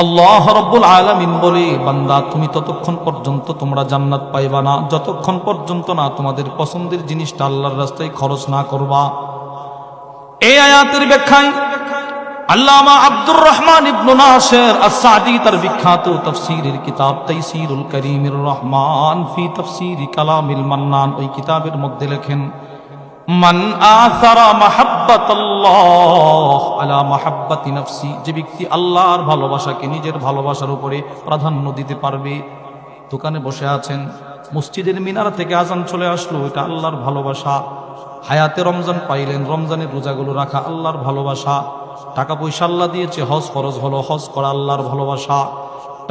আল্লাহ রাব্বুল আলামিন বলে, বান্দা তুমি ততক্ষণ পর্যন্ত তোমরা জান্নাত পাইবা না যতক্ষণ পর্যন্ত না তোমাদের পছন্দের জিনিসটা আল্লাহর রাস্তায় খরচ না করবা। এই আয়াতের ব্যাখ্যায় আল্লামা আব্দুর রহমান ইবনে নাসির আস-সাদি তার বিখ্যাত তাফসীরের কিতাব তাইসিরুল কারীমির রহমান ফি তাফসীরি কালামিল মান্নান, ওই কিতাবের মধ্যে লেখেন, মান আসারা মাহাব্বাতাল্লাহ আলা মাহাব্বাতি নাফসি, যে ব্যক্তি আল্লাহর ভালোবাসাকে নিজের ভালোবাসার উপরে প্রাধান্য দিতে পারবে। দোকানে বসে আছেন, মসজিদের মিনার থেকে আজান চলে আসলো, এটা আল্লাহর ভালোবাসা। হায়াতে রমজান পাইলেন, রমজানের রোজাগুলো রাখা আল্লাহর ভালোবাসা। টাকা পয়সা আল্লাহ দিয়েছে, হজ ফরজ হলো, হজ করা আল্লাহর ভালোবাসা।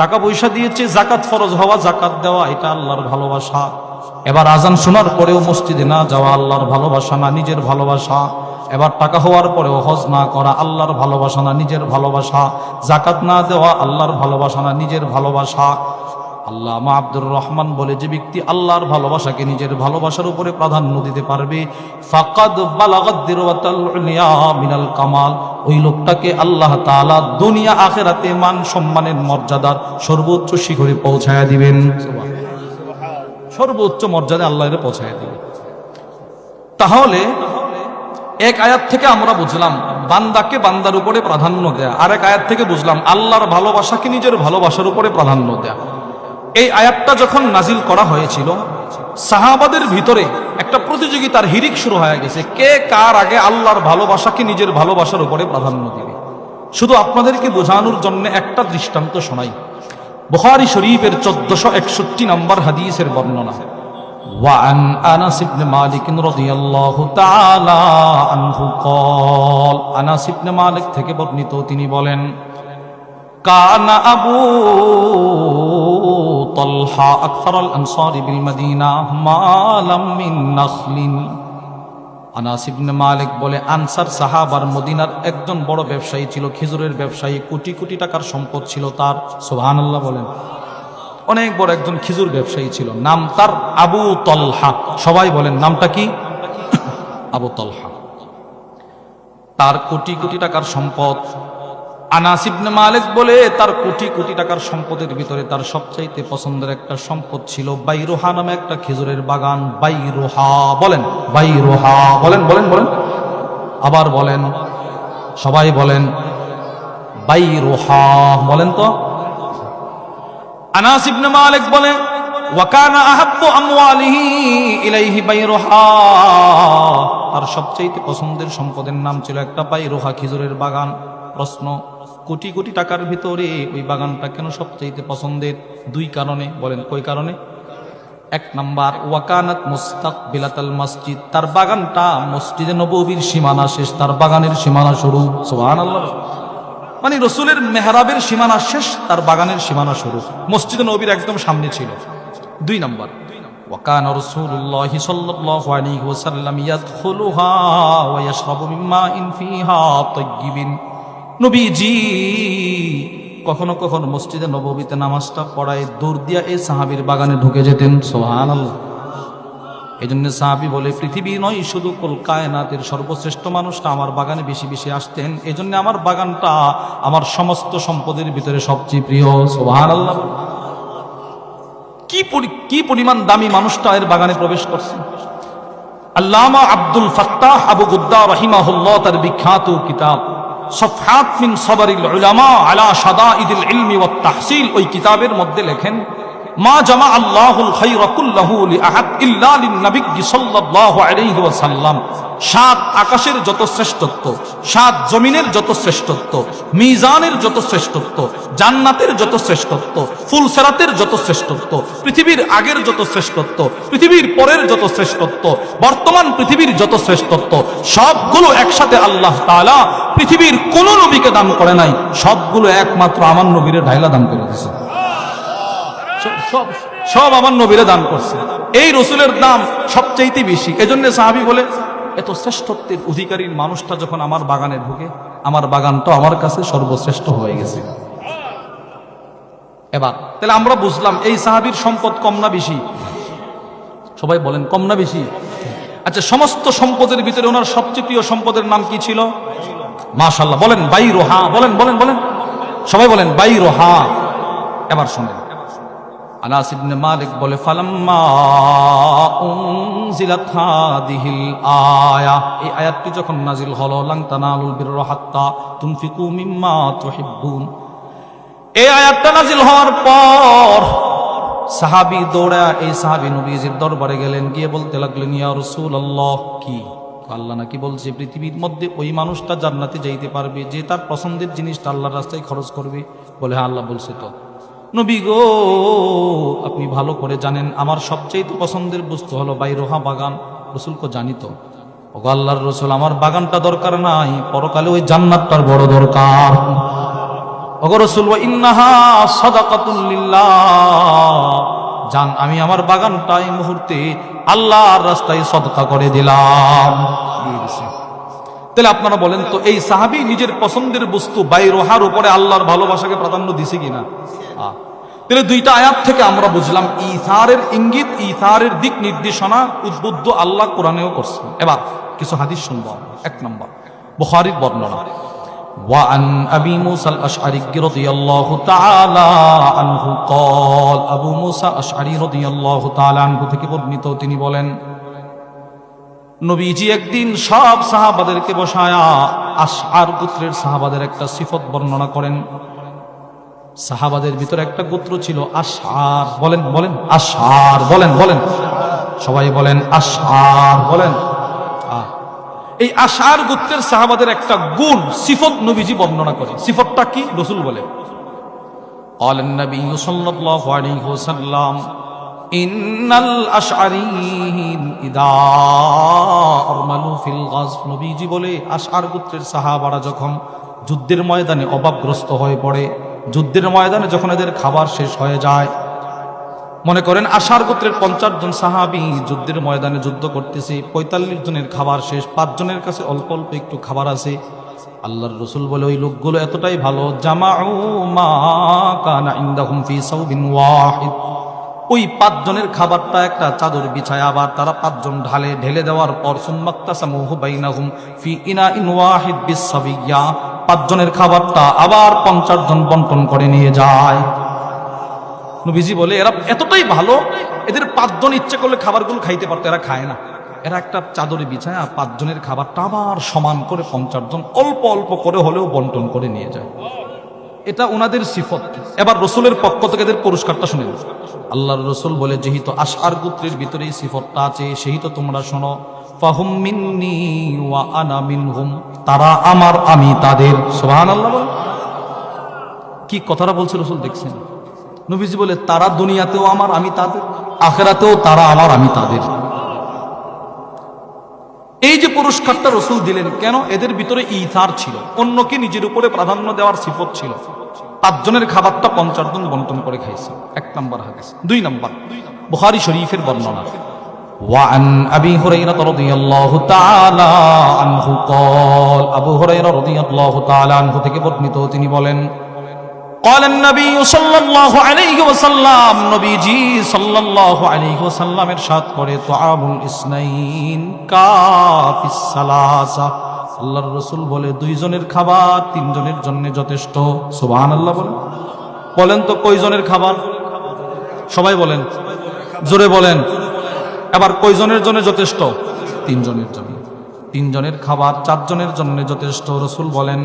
টাকা পয়সা দিয়েছে, জাকাত ফরজ হওয়া, জাকাত দেওয়া, এটা আল্লাহর ভালোবাসা। এবার আজান শোনার পরেও মসজিদে না যাওয়া আল্লাহর ভালোবাসা না নিজের ভালোবাসা। এবার টাকা হওয়ার পরেও হজ না করা আল্লাহর ভালোবাসা না নিজের ভালোবাসা। জাকাত না দেওয়া আল্লাহর ভালোবাসা না নিজের ভালোবাসা। আল্লামা আব্দুর রহমান বলে, যে ব্যক্তি আল্লাহর ভালোবাসাকে নিজের ভালোবাসার উপরে প্রাধান্য দিতে পারবে, ফাকাদ বালাগাদ দিরওয়াতাল উলিয়া মিনাল কামাল, ওই লোকটাকে আল্লাহ তাআলা দুনিয়া আখিরাতে মান সম্মানের মর্যাদার সর্বোচ্চ শিখরে পৌঁছায়া দিবেন। সর্বোচ্চ মর্যাদা আল্লাহর পৌঁছায় দিবে। তাহলে এক আয়াত থেকে আমরা বুঝলাম বান্দাকে বান্দার উপরে প্রাধান্য দেয়া, আর এক আয়াত থেকে বুঝলাম আল্লাহর ভালোবাসাকে নিজের ভালোবাসার উপরে প্রাধান্য দেয়া। এই আয়াতটা যখন নাজিল করা হয়েছিল, সাহাবাদের ভিতরে একটা প্রতিযোগিতার হিরিক শুরু হয়ে গেছে, কে কার আগে আল্লাহর ভালোবাসাকে নিজের ভালোবাসার উপরে প্রাধান্য দিবে। শুধু আপনাদেরকে বোঝানোর জন্য একটা দৃষ্টান্ত শোনাই। বুখারী শরীফের 1461 নম্বর হাদিসের বর্ণনা, ওয়ান আনাস ইবনে মালিক রাদিয়াল্লাহু তাআলা আনহু قال, আনাস ইবনে মালিক থেকে বর্ণিত, তিনি বলেন, কানা আবু তালহা আকসারাল আনসারি বিল মদিনা মালাম মিন নাখলিন। আনাস ইবনে মালিক বলে, আনসার সাহাবার মদিনার একজন বড় ব্যবসায়ী ছিল, খেজুরের ব্যবসায়ী, কোটি কোটি টাকার সম্পদ ছিল তার। সুবহানাল্লাহ বলেন। অনেক বড় একজন খেজুর ব্যবসায়ী ছিল, নাম তার আবু তালহা। সবাই বলেন নামটা কি? আবু তালহা। তার কোটি কোটি টাকার সম্পদ। আনাস ইবনে মালিক বলে, তার কোটি কোটি টাকার সম্পদের ভিতরে তার সবচাইতে পছন্দের একটা সম্পদ ছিল বাইরোহা নামে একটা খেজুরের বাগান। বাইরোহা বলেন, বাইরোহা বলেন, বলেন বলেন, আবার বলেন, সবাই বলেন বাইরোহা বলেন তো। আনাস ইবনে মালিক বলে, ওয়া কানা আহাব্বু আমওয়ালিহি ইলাইহি বাইরোহা, তার সবচাইতে পছন্দের সম্পদের নাম ছিল একটা বাইরোহা খেজুরের বাগান। প্রশ্ন, কোটি কোটি টাকার ভিতরে ওই বাগানটা কেন সবচাইতে পছন্দের? দুই কারণে। বলেন কই কারণে? এক নাম্বার, ওয়াকানাত মুস্তাকবিলাতাল মসজিদ, তার বাগানটা মসজিদে নববীর সীমানা শেষ, তার বাগানের সীমানা শুরু। সুবহানাল্লাহ। মানে রাসূলের মেহরাবের সীমানা শেষ, তার বাগানের সীমানা শুরু, মসজিদে নববীর একদম সামনে ছিল। দুই নাম্বার, ওয়াকানা রাসূলুল্লাহি সাল্লাল্লাহু আলাইহি ওয়াসাল্লাম ইয়াদখুলুহা ওয়া ইয়াশরাবু মিম্মা ইন ফিহা তাইয়্যিবিন, নবীজি কখনো কখনো মসজিদে নববীতে নামাজটা পড়ায় দৌড় দিয়া এই সাহাবীর বাগানে ঢুকে যেতেন। সুবহানাল্লাহ। এই জন্য সাহাবী বলে, পৃথিবী নয় শুধু কুল কায়নাতের সর্বশ্রেষ্ঠ মানুষটা আমার বাগানে বেশি বেশি আসতেন, এই জন্য আমার বাগানটা আমার সমস্ত সম্পদের ভিতরে সবচেয়ে প্রিয়। সুবহানাল্লাহ। কি পরিমাণ দামি মানুষটা এর বাগানে প্রবেশ করছে। আল্লামা আব্দুল ফাত্তাহ আবু গুদ্দা রাহিমাহুল্লাহ তার বিখ্যাত কিতাব সফহাত মিন সবরিল উলামা আলা শাদাইদিল ইলমি ওয়াত তাহসিল, ওই কিতাবের মধ্যে লেখেন, মা জামা আল্লাহুল খায়রা কুল্লাহু লিআহাদ ইল্লা লিন-নবী সাল্লাল্লাহু আলাইহি ওয়াসাল্লাম, সাত আকাশের যত শ্রেষ্ঠত্ব, সাত জমিনের যত শ্রেষ্ঠত্ব, মিজানের যত শ্রেষ্ঠত্ব, জান্নাতের যত শ্রেষ্ঠত্ব, ফুলসেরাতের যত শ্রেষ্ঠত্ব, পৃথিবীর আগের যত শ্রেষ্ঠত্ব, পৃথিবীর পরের যত শ্রেষ্ঠত্ব, বর্তমান পৃথিবীর যত শ্রেষ্ঠত্ব, সবগুলো একসাথে আল্লাহ তাআলা পৃথিবীর কোন নবীকে দান করে নাই, সবগুলো একমাত্র আমার নবীরে ঢাইলা দান করে দিয়েছে। সব আমার নবীরে দান করছে। এই রাসূলের দাম সবচাইতে বেশি। এজন্য সাহাবী বলে, এত শ্রেষ্ঠত্বের অধিকারীর মানুষটা যখন আমার বাগানে ঢুকে, আমার বাগানটা আমার কাছে সর্বশ্রেষ্ঠ হয়ে গেছে। এবার তাহলে আমরা বুঝলাম এই সাহাবীর সম্পদ কম না বেশি? সবাই বলেন কম না বেশি? আচ্ছা, সমস্ত সম্পদের ভিতরে ওনার সবচেয়ে প্রিয় সম্পদের নাম কি ছিল? মাশাআল্লাহ বলেন বাইরোহা, বলেন বলেন বলেন, সবাই বলেন বাইরোহা। এবার শুনেন, আনাস ইবনে মালিক বলে ফালাম্মা উনজিলাত হাদিহিল আয়া, এই আয়াতটি যখন নাজিল হলো, লান তানালুল বিররা হাত্তা তুনফিকু মিম্মা তুহিব্বুন, এই আয়াতটা নাজিল হওয়ার পর সাহাবী দৌড়া এই সাহাবী নবীজির দরবারে গেলেন, গিয়ে বলতে লাগলেন, ইয়া রাসূলুল্লাহ, কি আল্লাহ নাকি বলছে পৃথিবীর মধ্যে ওই মানুষটা জান্নাতে যাইতে পারবে যে তার পছন্দের জিনিসটা আল্লাহর রাস্তায় খরচ করবে? বলে হ্যাঁ আল্লাহ বলছে। তো নবী গো, আপনি ভালো করে জানেন আমার সবচেয়ে পছন্দের বস্তু হলো বাইরোহা বাগান। রসুল কো জানি তো। ওগো আল্লাহর রসুল, আমার বাগানটা দরকার নাই, পরকালে ওই জান্নাতটার বড় দরকার। ওগো রসুল, ওয়া ইন্নাহা সাদাকাতুল লিল্লাহ, জান আমি আমার বাগানটা এই মুহূর্তে আল্লাহর রাস্তায় সদকা করে দিলাম। তাহলে আপনারা বলেন তো, এই সাহাবী নিজের পছন্দের বস্তু বাইরোহার উপরে আল্লাহর ভালোবাসাকে প্রাধান্য দিছে কিনা? তাহলে দুইটা আয়াত থেকে আমরা বুঝলাম ইসারের ইঙ্গিত, ইসারের দিক নির্দেশনা উদ্বুদ্ধ আল্লাহ কোরআনেও করছেন। এবার কিছু হাদিস শুনব। এক নম্বর, বুখারীর বর্ণনা, وعن أبي موسى الأشعري رضي الله تعالى عنه قال, আবু মুসা আশআরী রাদিয়াল্লাহু তাআলা আনহু থেকে বর্ণিত, তিনি বলেন, নবীজি একদিন সব সাহাবাদেরকে বসায়া আশআর গোত্রের সাহাবাদের একটা সিফত বর্ণনা করেন। সাহাবাদের ভিতরে একটা গোত্র ছিল আশআর। বলেন বলেন আশআর, বলেন বলেন সবাই বলেন আশআর, বলেন। এই আশআর গোত্রের সাহাবাদের একটা গুণ সিফত নবীজি বর্ণনা করে। সিফতটা কি? রাসূল বলে, قال النبي صلى الله عليه وسلم إن الأشعريين إذا أرملوا في الغزو, নবীজি বলে আশআর গোত্রের সাহাবারা যখন যুদ্ধের ময়দানে অভাবগ্রস্ত হয়ে পড়ে, যুদ্ধের ময়দানে যখন এদের খাবার শেষ হয়ে যায়, মনে করেন আশআর গোত্রের 50 জন সাহাবী যুদ্ধের ময়দানে যুদ্ধ করতেছে, 45 জনের খাবার শেষ, 5 জনের কাছে অল্প অল্প একটু খাবার আছে। আল্লাহর রাসূল বলে, ওই লোকগুলো এতটাই ভালো, জামাউ মা কানা ইনদাহুম ফি সাওবিন ওয়াহিদ, ওই 5 জনের খাবারটা একটা চাদর বিছায় আবার তারা 5 জন ঢেলে দেওয়ার পর সুম্মাক্তাসামুহু বাইনাহুম ফি ইনাইন ওয়াহিদ বিসসাবিয়্যা, 5 জনের খাবারটা আবার 50 জন বন্টন করে নিয়ে যায়। নবীজি বলে, এরা এতটাই ভালো, এদের 5 জন ইচ্ছে করলে খাবারগুলো খাইতে পারতো, এরা খায় না। এরা একটা চাদরে বিছায় 5 জনের খাবারটা আবার সমান করে 50 জন অল্প অল্প করে হলেও বন্টন করে নিয়ে যায়। এটা ওনাদের সিফত। এবার রসুলের পক্ষ থেকে এদের পুরস্কারটা শুনে, আল্লাহর রসুল বলে, যেহেতু আশআর গোত্রের ভিতরে এই সিফতটা আছে, সেহেতু তোমরা শোনো, ফাহুম মিন্নি ওয়া আনা মিনহুম, তারা আমার আমি তাদের। সুবহানাল্লাহ। কি কথাটা বলছে রসুল, দেখছেন? নবীজি বলে, তারা দুনিয়াতেও আমার আমি তাদের, আখিরাতেও তারা আমার আমি তাদের। এই যে পুরস্কারটা রসুল দিলেন, কেন? এদের ভিতরে ইথার ছিল, অন্যকে নিজের উপরে প্রাধান্য দেওয়ার সিফত ছিল। 5 জনের খাবারটা 50 জন বন্টন করে খাইছে। 1 নম্বর হাদিস। 2 নম্বর, বুখারী শরীফের বর্ণনা, وعن أبي هريرة رضي الله تعالى عنه قال, আবু হুরায়রা রাদিয়াল্লাহু তাআলা আনহু থেকে বর্ণিত, তিনি বলেন, قال النبي صلى الله عليه وسلم, নবীজি সাল্লাল্লাহু আলাইহি ওয়াসাল্লাম ইরশাদ করে, তুআমুল ইসনাইন কাফিস সালাসা, আল্লাহর রাসূল বলে, 2 জনের খাবার 3 জনের জন্য যথেষ্ট। সুবহানাল্লাহ। বলেন বলেন তো, কয়জনের খাবার? সবাই বলেন, জোরে বলেন। এবার কয়জনের জন্য যথেষ্ট? 3 জনের জন্য। 3 জনের খাবার 4 জনের জন্য যথেষ্ট। রাসূল বলেন,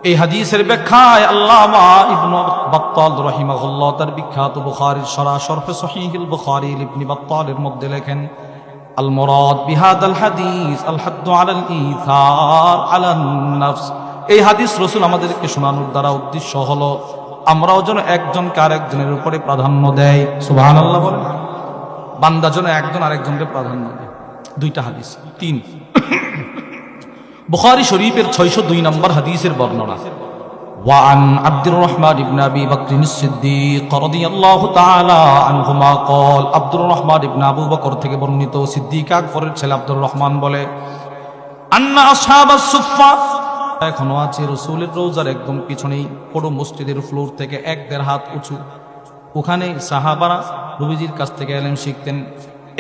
এই হাদিসের ব্যাখ্যায় আল্লামা ইবনে বাত্তাল রাহিমাহুল্লাহ তার বিখ্যাত বুখারীর শরহ সহিহুল বুখারী ইবনে বাত্তালের মধ্যে লেখেন, আল মুরাদ বিহাদাল হাদিস আল হাদ্দু আলাল ইথার আলান নাফস, এই হাদিস রাসূল আমাদেরকে শোনানোর দ্বারা উদ্দেশ্য হলো আমরাও যেন একজনকে আরেকজনের উপরে প্রাধান্য দেয়। সুবহানাল্লাহ। বলেন, বান্দা যেন একজন আরেকজনকে প্রাধান্য দেয়। 2টা হাদিস। 3, বুখারী শরীফের 602 নম্বর হাদিসের বর্ণনা, ওয়ান আব্দুর রহমান ইবনে আবি বকর সিদ্দিক রাদিয়াল্লাহু তাআলা আনহুমা قال, আব্দুর রহমান ইবনে আবু বকর থেকে বর্ণিত, সিদ্দিক আকবরের ছেলে আব্দুর রহমান বলে, আন্না আসহাবাস সুফফা, এখনো আছে রাসূলের রওজার একদম পিছনেই, পুরো মসজিদের ফ্লোর থেকে 1-1.5 হাত উঁচু, ওখানে সাহাবারা নবীজির কাছ থেকে ইলম শিখতেন।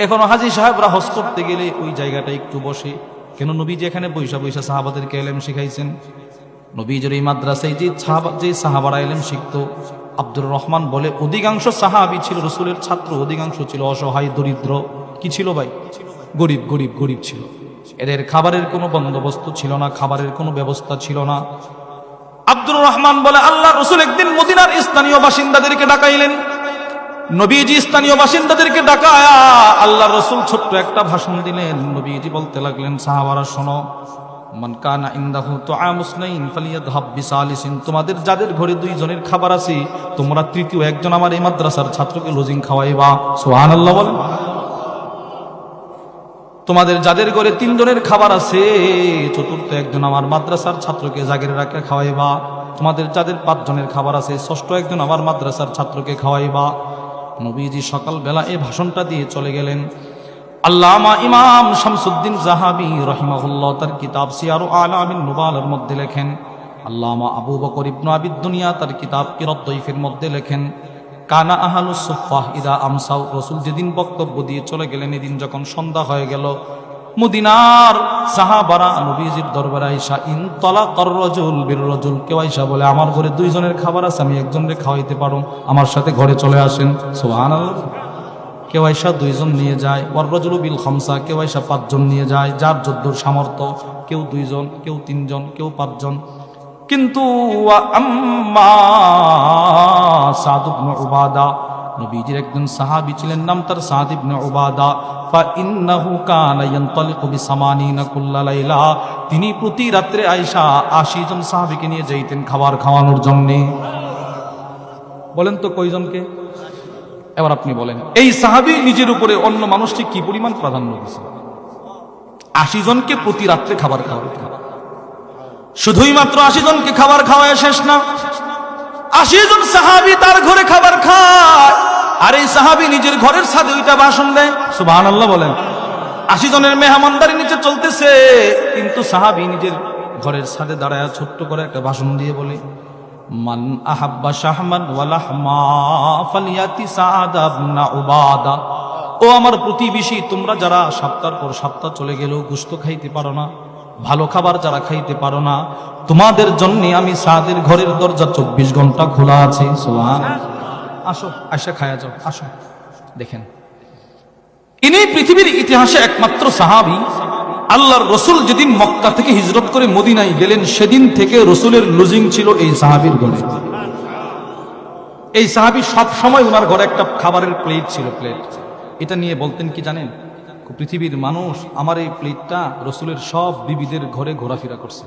এখনো হাজী সাহেবরা হজ করতে গেলে ওই জায়গাটা একটু বসে, কেন? নবীজি এখানে বৈশা বৈশা সাহাবাদেরকে ইলম শিখাইছেন। নবীজির এই মাদ্রাসায় যে সাহাবারা ইলম শিখতো, আব্দুর রহমান বলে অধিকাংশ সাহাবী ছিল রসুলের ছাত্র, অধিকাংশ ছিল অসহায় দরিদ্র। কি ছিল ভাই? গরিব গরিব গরিব ছিল। এদের খাবারের কোনো বন্দোবস্ত ছিল না, খাবারের কোনো ব্যবস্থা ছিল না। আব্দুর রহমান বলে আল্লাহ রসুল একদিন মদিনার স্থানীয় বাসিন্দাদেরকে ডাকাইলেন। নবীজি স্থানীয় বাসিন্দাদেরকে ডাকায়া আল্লাহ রসুল ছোট্ট একটা ভাষণ দিলেন। নবীজি বলতে লাগলেন, সাহাবারা শোনো, মান কানা ইনদাহু তুআমু ইসনাইন ফালিয়াযহাব বিসালিসিন, তোমাদের যাদের ঘরে দুইজনের খাবার আছে, তোমরা তৃতীয় একজন আমার এই মাদ্রাসার ছাত্রকে লজিং খাওয়াইবা। সুবহানাল্লাহ বলেন। তোমাদের যাদের ঘরে তিনজনের খাবার আছে, চতুর্থ একজন আমার মাদ্রাসার ছাত্রকে জাগির রাখে খাওয়াইবা। তোমাদের যাদের পাঁচজনের খাবার আছে, ষষ্ঠ একজন আমার মাদ্রাসার ছাত্রকে খাওয়াইবা। নবীজি সকালবেলা এই ভাষণটা দিয়ে চলে গেলেন। আল্লামা ইমাম শামসুদ্দিন জাহাবি রহিমাহুল্লাহ তার কিতাব সিয়ারু আলামিন নুবালার মধ্যে লেখেন, আল্লামা আবু বকর ইবনে আবি দুনিয়া তার কিতাব কিরাত দয়ফের মধ্যে লেখেন, কানা আহলুস সুফফাহ ইদা আমসাউ, রাসূল যেদিন বক্তব্য দিয়ে চলে গেলেন, এদিন যখন সন্ধ্যা হয়ে গেল, মদিনার সাহাবারা নবীজির দরবারে আইসা ইনতালাকার রাজুল বির রাজুল, কেউ আইসা বলে আমার ঘরে দুইজনের খাবার আছে, আমি একজনকে খাওয়াইতে পারো, আমার সাথে ঘরে চলে আসেন। সুবহানাল্লাহ। কেউ আইসা দুইজন নিয়ে যায়, ওয়ার রাজুলু বিল খামসা, কেউ আইসা পাঁচজন নিয়ে যায়, যার যদ্দুর সামর্থ্য, কেউ দুইজন, কেউ তিনজন, কেউ পাঁচজন। কিন্তু আম্মা সাদ ইবনে উবাদা, নবীজির একজন সাহাবী ছিলেন, নাম তার সাদ ইবনে উবাদা, ফা ইন্নাহু কানা ইয়ানতালিকু বিসামানিনা কুল্লা লাইলা, তিনি প্রতি রাত্রে আয়েশা 80 জন সাহাবীকে নিয়ে যাইতেন খাবার খাওয়ানোর জন্য। বলেন তো কয়জনকে? এবার আপনি বলেন, এই সাহাবী নিজের উপরে অন্য মানুষটি কি পরিমাণ প্রাধান্য দিয়েছে? 80 জনকে প্রতি রাত্রে খাবার খাওয়াইতেন। শুধুই মাত্র 80 জনকে খাবার খাওয়ায় শেষ না, 80 জন সাহাবী তার ঘরে খাবার খায়, আর এই সাহাবী নিজের ঘরের ছাদে ওইটা ভাষণ দেয়। সুবহানাল্লাহ বলেন। 80 জনের মেহমানদারি নিচে চলতেছে, কিন্তু সাহাবী নিজের ঘরের ছাদে দাঁড়ায় ছোট্ট করে একটা ভাষণ দিয়ে বলে, মান আহাব্বা শাহমান ওয়া লাহমা ফালিয়াতি সাআদ ইবনে উবাদা, ও আমার প্রতিবেশী, তোমরা যারা সপ্তাহের পর সপ্তাহ চলে গেলেও গোশত খাইতে পারো না, ভালো খাবার যারা খাইতে পারো না, তোমাদের জন্য আমি সাদের ঘরের দরজা 24 ঘন্টা খোলা আছে। সুবহানাল্লাহ। আসো, আয়সা খায়া যাও, আসো। দেখেন, ইনি পৃথিবীর ইতিহাসে একমাত্র সাহাবী, আল্লাহর রসুল যেদিন মক্কা থেকে হিজরত করে মদিনায় গেলেন, সেদিন থেকে রসুলের লজিং ছিল এই সাহাবীর ঘরে। এই সাহাবী সব সময় ওনার ঘরে একটা খাবারের প্লেট ছিল, প্লেট। এটা নিয়ে বলতেন কি জানেন? পৃথিবীর মানুষ আমার এই প্লেটটা রসুলের সব বিবিদের ঘরে ঘোরাফেরা করছে।